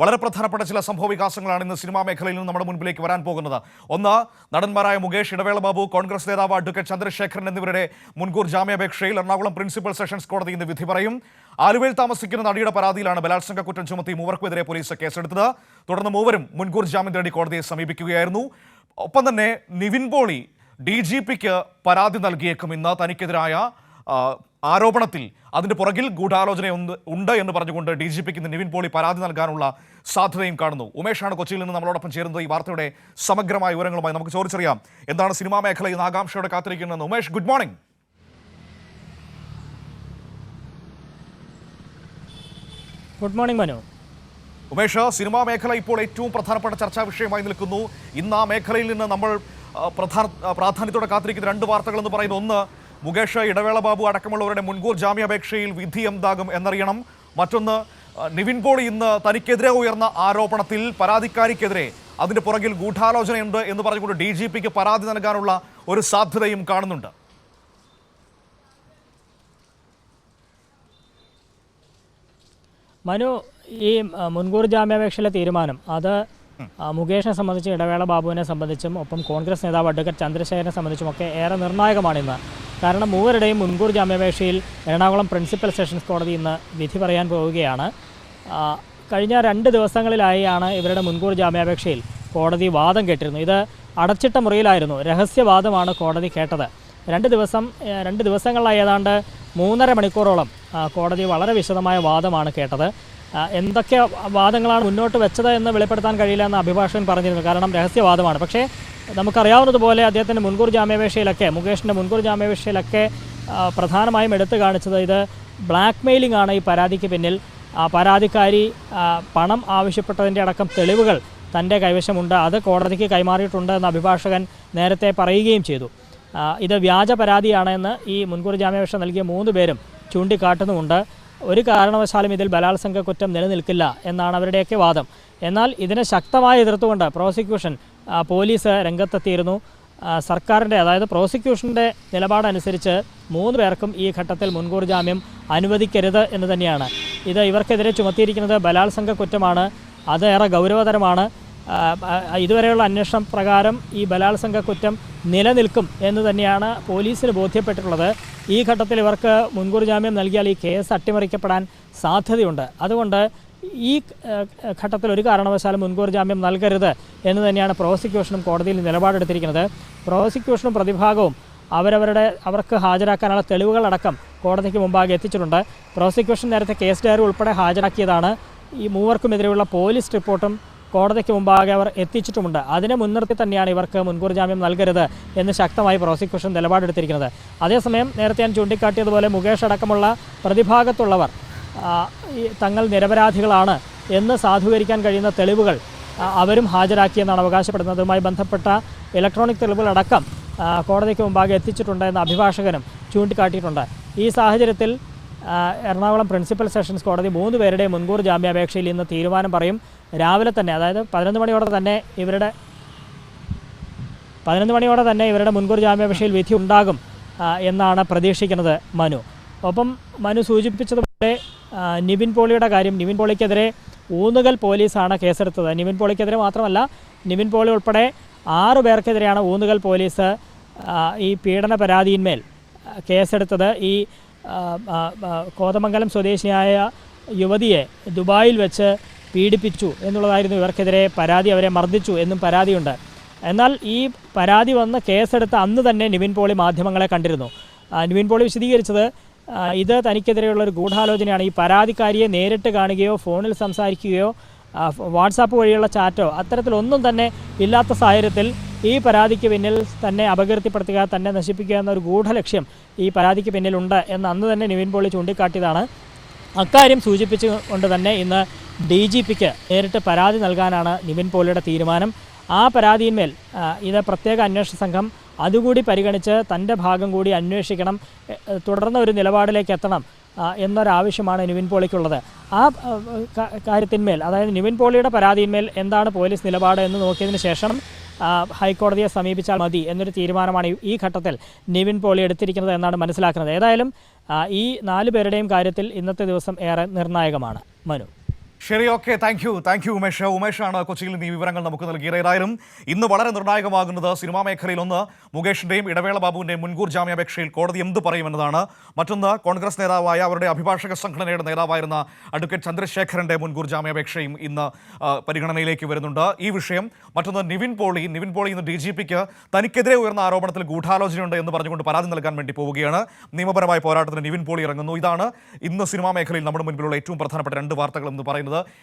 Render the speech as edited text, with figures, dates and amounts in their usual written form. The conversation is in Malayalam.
വളരെ പ്രധാനപ്പെട്ട ചില സംഭവ വികാസങ്ങളാണ് ഇന്ന് സിനിമാ മേഖലയിൽ നിന്ന് നമ്മുടെ മുൻപിലേക്ക് വരാൻ പോകുന്നത്. ഒന്ന്, നടന്മാരായ മുകേഷ്, ഇടവേള ബാബു, കോൺഗ്രസ് നേതാവ് അഡ്വക്കേറ്റ് ചന്ദ്രശേഖരൻ എന്നിവരുടെ മുൻകൂർ ജാമ്യാപേക്ഷയിൽ എറണാകുളം പ്രിൻസിപ്പൽ സെഷൻസ് കോടതി ഇന്ന് വിധി പറയും. ആലുവയിൽ താമസിക്കുന്ന നടിയുടെ പരാതിയിലാണ് ബലാത്സംഗ കുറ്റം ചുമത്തി മൂവർക്കുമെതിരെ പോലീസ് കേസെടുത്തത്. തുടർന്ന് മൂവരും മുൻകൂർ ജാമ്യം തേടി കോടതിയെ സമീപിക്കുകയായിരുന്നു. ഒപ്പം തന്നെ നിവിൻ പോളി DGPക്ക് പരാതി നൽകിയേക്കും ഇന്ന് തനിക്കെതിരായ ആരോപണത്തിൽ. അതിന്റെ പുറകിൽ ഗൂഢാലോചന ഉണ്ട് എന്ന് പറഞ്ഞുകൊണ്ട് DGPക്ക് ഇന്ന് നിവിൻ പോളി പരാതി നൽകാനുള്ള സാധ്യതയും കാണുന്നു. ഉമേഷാണ് കൊച്ചിയിൽ നിന്ന് നമ്മളോടൊപ്പം ചേരുന്നത്. ഈ വാർത്തയുടെ സമഗ്രമായ വിവരങ്ങളുമായി നമുക്ക് ചോദിച്ചറിയാം എന്താണ് സിനിമാ മേഖല ഇന്ന് ആകാംക്ഷയോടെ കാത്തിരിക്കുന്നതെന്ന്. Umesh, good morning. Good morning Manu. Umesh, cinema മേഖല ഇപ്പോൾ ഏറ്റവും പ്രധാനപ്പെട്ട ചർച്ചാ വിഷയമായി നിൽക്കുന്നു. ഇന്ന് ആ മേഖലയിൽ നിന്ന് നമ്മൾ പ്രാധാന്യത്തോടെ കാത്തിരിക്കുന്ന രണ്ട് വാർത്തകൾ എന്ന് പറയുന്നത്, ഒന്ന്, മുകേഷ്, ഇടവേള ബാബു അടക്കമുള്ളവരുടെ മുൻകൂർ ജാമ്യാപേക്ഷയിൽ വിധി എന്താകും എന്നറിയണം. മറ്റൊന്ന്, നിവിൻ പോളി ഇന്ന് തനിക്കെതിരെ ഉയർന്ന ആരോപണത്തിൽ പരാതിക്കാരിക്കെതിരെ അതിന്റെ പുറകിൽ ഗൂഢാലോചനയുണ്ട് എന്ന് പറഞ്ഞുകൊണ്ട് DGPക്ക് പരാതി നൽകാനുള്ള ഒരു സാധ്യതയും കാണുന്നുണ്ട്. മനു, ഈ മുൻകൂർ ജാമ്യാപേക്ഷയിലെ തീരുമാനം അത് മുകേഷിനെ സംബന്ധിച്ചും ഇടവേള ബാബുവിനെ സംബന്ധിച്ചും ഒപ്പം കോൺഗ്രസ് നേതാവ് അഡ്വക്കേറ്റ് ചന്ദ്രശേഖരനെ സംബന്ധിച്ചുമൊക്കെ ഏറെ നിർണായകമാണിന്ന്. കാരണം മൂവരുടെയും മുൻകൂർ ജാമ്യാപേക്ഷയിൽ എറണാകുളം പ്രിൻസിപ്പൽ സെഷൻസ് കോടതി ഇന്ന് വിധി പറയാൻ പോവുകയാണ്. കഴിഞ്ഞ 2 ദിവസങ്ങളിലായാണ് ഇവരുടെ മുൻകൂർ ജാമ്യാപേക്ഷയിൽ കോടതി വാദം കേട്ടിരുന്നു. ഇത് അടച്ചിട്ട മുറിയിലായിരുന്നു, രഹസ്യവാദമാണ് കോടതി കേട്ടത്. 2 ദിവസങ്ങളിലായി ഏതാണ്ട് 3.5 മണിക്കൂറോളം കോടതി വളരെ വിശദമായ വാദമാണ് കേട്ടത്. എന്തൊക്കെ വാദങ്ങളാണ് മുന്നോട്ട് വെച്ചത് എന്ന് വെളിപ്പെടുത്താൻ കഴിയില്ല എന്ന് അഭിഭാഷകൻ പറഞ്ഞിരുന്നു, കാരണം രഹസ്യവാദമാണ്. പക്ഷേ നമുക്കറിയാവുന്നതുപോലെ അദ്ദേഹത്തിൻ്റെ മുൻകൂർ ജാമ്യാപേക്ഷയിലൊക്കെ, മുകേഷിൻ്റെ മുൻകൂർ ജാമ്യാപേക്ഷയിലൊക്കെ പ്രധാനമായും എടുത്തു കാണിച്ചത് ഇത് ബ്ലാക്ക് മെയിലിംഗ് ആണ് ഈ പരാതിക്ക് പിന്നിൽ. പരാതിക്കാരി പണം ആവശ്യപ്പെട്ടതിൻ്റെ അടക്കം തെളിവുകൾ തൻ്റെ കൈവശമുണ്ട്, അത് കോടതിക്ക് കൈമാറിയിട്ടുണ്ട് എന്ന് അഭിഭാഷകൻ നേരത്തെ പറയുകയും ചെയ്തു. ഇത് വ്യാജ പരാതിയാണെന്ന് ഈ മുൻകൂർ ജാമ്യാപേക്ഷ നൽകിയ 3 പേരും ചൂണ്ടിക്കാട്ടുന്നുമുണ്ട്. ഒരു കാരണവശാലും ഇതിൽ ബലാത്സംഗ കുറ്റം നിലനിൽക്കില്ല എന്നാണ് അവരുടെയൊക്കെ വാദം. എന്നാൽ ഇതിനെ ശക്തമായി എതിർത്തുകൊണ്ട് പ്രോസിക്യൂഷൻ, പോലീസ് രംഗത്തെത്തിയിരുന്നു. സർക്കാരിൻ്റെ, അതായത് പ്രോസിക്യൂഷൻ്റെ നിലപാടനുസരിച്ച് 3 പേർക്കും ഈ ഘട്ടത്തിൽ മുൻകൂർ ജാമ്യം അനുവദിക്കരുത് എന്ന് തന്നെയാണ്. ഇത് ഇവർക്കെതിരെ ചുമത്തിയിരിക്കുന്നത് ബലാത്സംഗ കുറ്റമാണ്, അത് ഏറെ ഗൗരവതരമാണ്. ഇതുവരെയുള്ള അന്വേഷണം പ്രകാരം ഈ ബലാത്സംഗ കുറ്റം നിലനിൽക്കും എന്ന് തന്നെയാണ് പോലീസിന് ബോധ്യപ്പെട്ടിട്ടുള്ളത്. ഈ ഘട്ടത്തിൽ ഇവർക്ക് മുൻകൂർ ജാമ്യം നൽകിയാൽ ഈ കേസ് അട്ടിമറിക്കപ്പെടാൻ സാധ്യതയുണ്ട്. അതുകൊണ്ട് ഈ ഘട്ടത്തിൽ ഒരു കാരണവശാലും മുൻകൂർ ജാമ്യം നൽകരുത് എന്ന് തന്നെയാണ് പ്രോസിക്യൂഷനും കോടതിയിൽ നിലപാടെടുത്തിരിക്കുന്നത്. പ്രോസിക്യൂഷനും പ്രതിഭാഗവും അവർക്ക് ഹാജരാക്കാനുള്ള തെളിവുകളടക്കം കോടതിക്ക് മുമ്പാകെ എത്തിച്ചിട്ടുണ്ട്. പ്രോസിക്യൂഷൻ നേരത്തെ കേസ് ഡയറി ഉൾപ്പെടെ ഹാജരാക്കിയതാണ്. ഈ മൂവർക്കുമെതിരെയുള്ള പോലീസ് റിപ്പോർട്ടും കോടതിക്ക് മുമ്പാകെ അവർ എത്തിച്ചിട്ടുമുണ്ട്. അതിനെ മുൻനിർത്തി തന്നെയാണ് ഇവർക്ക് മുൻകൂർ ജാമ്യം നൽകരുത് എന്ന് ശക്തമായി പ്രോസിക്യൂഷൻ നിലപാടെടുത്തിരിക്കുന്നത്. അതേസമയം നേരത്തെ ഞാൻ ചൂണ്ടിക്കാട്ടിയതുപോലെ മുകേഷ് അടക്കമുള്ള പ്രതിഭാഗത്തുള്ളവർ തങ്ങൾ നിരപരാധികളാണ് എന്ന് സാധൂകരിക്കാൻ കഴിയുന്ന തെളിവുകൾ അവരും ഹാജരാക്കിയെന്നാണ് അവകാശപ്പെടുന്നത്. അതുമായി ബന്ധപ്പെട്ട ഇലക്ട്രോണിക് തെളിവുകളടക്കം കോടതിക്ക് മുമ്പാകെ എത്തിച്ചിട്ടുണ്ട് എന്ന് അഭിഭാഷകനും ചൂണ്ടിക്കാട്ടിയിട്ടുണ്ട്. ഈ സാഹചര്യത്തിൽ എറണാകുളം പ്രിൻസിപ്പൽ സെഷൻസ് കോടതി 3 പേരുടെയും മുൻകൂർ ജാമ്യാപേക്ഷയിൽ ഇന്ന് തീരുമാനം പറയും. രാവിലെ തന്നെ, അതായത് 11 മണിയോടെ തന്നെ ഇവരുടെ മുൻകൂർ ജാമ്യാപേക്ഷയിൽ വിധി ഉണ്ടാകും എന്നാണ് പ്രതീക്ഷിക്കുന്നത് മനു. ഒപ്പം മനു സൂചിപ്പിച്ചതുപോലെ നിവിൻ പോളിയുടെ കാര്യം, നിവിൻ പോളിക്കെതിരെ ഊന്നുകൽ പോലീസാണ് കേസെടുത്തത്. നിവിൻ പോളിക്കെതിരെ മാത്രമല്ല, നിവിൻ പോളി ഉൾപ്പെടെ 6 പേർക്കെതിരെയാണ് ഊന്നുകൽ പോലീസ് ഈ പീഡന പരാതിയിന്മേൽ കേസെടുത്തത്. ഈ കോതമംഗലം സ്വദേശിയായ യുവതിയെ ദുബായിൽ വെച്ച് പീഡിപ്പിച്ചു എന്നുള്ളതായിരുന്നു ഇവർക്കെതിരെ പരാതി. അവരെ മർദ്ദിച്ചു എന്നും പരാതിയുണ്ട്. എന്നാൽ ഈ പരാതി വന്ന് കേസെടുത്ത അന്ന് തന്നെ നിവിൻ പോളി മാധ്യമങ്ങളെ കണ്ടിരുന്നു. നിവിൻ പോളി വിശദീകരിച്ചത് ഇത് തനിക്കെതിരെയുള്ളൊരു ഗൂഢാലോചനയാണ്. ഈ പരാതിക്കാരിയെ നേരിട്ട് കാണുകയോ ഫോണിൽ സംസാരിക്കുകയോ വാട്സാപ്പ് വഴിയുള്ള ചാറ്റോ അത്തരത്തിലൊന്നും തന്നെ ഇല്ലാത്ത സാഹചര്യത്തിൽ ഈ പരാതിക്ക് പിന്നിൽ തന്നെ അപകീർത്തിപ്പെടുത്തുക, തന്നെ നശിപ്പിക്കുക എന്നൊരു ഗൂഢലക്ഷ്യം ഈ പരാതിക്ക് പിന്നിലുണ്ട് എന്ന് അന്ന് തന്നെ നിവിൻ പോളി ചൂണ്ടിക്കാട്ടിയതാണ്. അക്കാര്യം സൂചിപ്പിച്ചുകൊണ്ട് തന്നെ ഇന്ന് DGPക്ക് നേരിട്ട് പരാതി നൽകാനാണ് നിവിൻ പോളിയുടെ തീരുമാനം. ആ പരാതിയിന്മേൽ ഇത് പ്രത്യേക അന്വേഷണ സംഘം അതുകൂടി പരിഗണിച്ച് തൻ്റെ ഭാഗം കൂടി അന്വേഷിക്കണം, തുടർന്ന് ഒരു നിലപാടിലേക്ക് എത്തണം എന്നൊരാവശ്യമാണ് നിവിൻ പോളിക്കുള്ളത്. ആ കാര്യത്തിന്മേൽ, അതായത് നിവിൻ പോളിയുടെ പരാതിയിന്മേൽ എന്താണ് പോലീസ് നിലപാട് എന്ന് നോക്കിയതിന് ശേഷം ഹൈക്കോടതിയെ സമീപിച്ചാൽ മതി എന്നൊരു തീരുമാനമാണ് ഈ ഘട്ടത്തിൽ നിവിൻ പോളി എടുത്തിരിക്കുന്നത് എന്നാണ് മനസ്സിലാക്കുന്നത്. ഏതായാലും ഈ 4 പേരുടെയും കാര്യത്തിൽ ഇന്നത്തെ ദിവസം ഏറെ നിർണായകമാണ് മനു. ശരി, ഓക്കെ, താങ്ക് യു ഉമേഷാണ് കൊച്ചിയിൽ നിന്ന് ഈ വിവരങ്ങൾ നമുക്ക് നൽകിയത്. ഏതായാലും ഇന്ന് വളരെ നിർണായകമാകുന്നത് സിനിമാ മേഖലയിൽ ഒന്ന് മുകേഷിന്റെയും ഇടവേള ബാബുവിന്റെയും മുൻകൂർ ജാമ്യാപേക്ഷയിൽ കോടതി എന്ത് പറയുമെന്നതാണ്. മറ്റൊന്ന് കോൺഗ്രസ് നേതാവായ അവരുടെ അഭിഭാഷക സംഘടനയുടെ നേതാവായിരുന്ന അഡ്വക്കേറ്റ് ചന്ദ്രശേഖരന്റെ മുൻകൂർ ജാമ്യാപേക്ഷയും ഇന്ന് പരിഗണനയിലേക്ക് വരുന്നുണ്ട്. ഈ വിഷയം മറ്റൊന്ന് നിവിൻ പോളി ഇന്ന് DGPക്ക് തനിക്കെതിരെ ഉയർന്ന ആരോപണത്തിൽ ഗൂഢാലോചനയുണ്ട് എന്ന് പറഞ്ഞുകൊണ്ട് പരാതി നൽകാൻ വേണ്ടി പോവുകയാണ്. നിയമപരമായ പോരാട്ടത്തിന് നിവിൻ പോളി ഇറങ്ങുന്നു. ഇതാണ് ഇന്ന് സിനിമാ മേഖലയിൽ നമ്മുടെ മുൻപിലുള്ള ഏറ്റവും പ്രധാനപ്പെട്ട രണ്ട് വാർത്തകൾ എന്ന് പറയുന്നത്.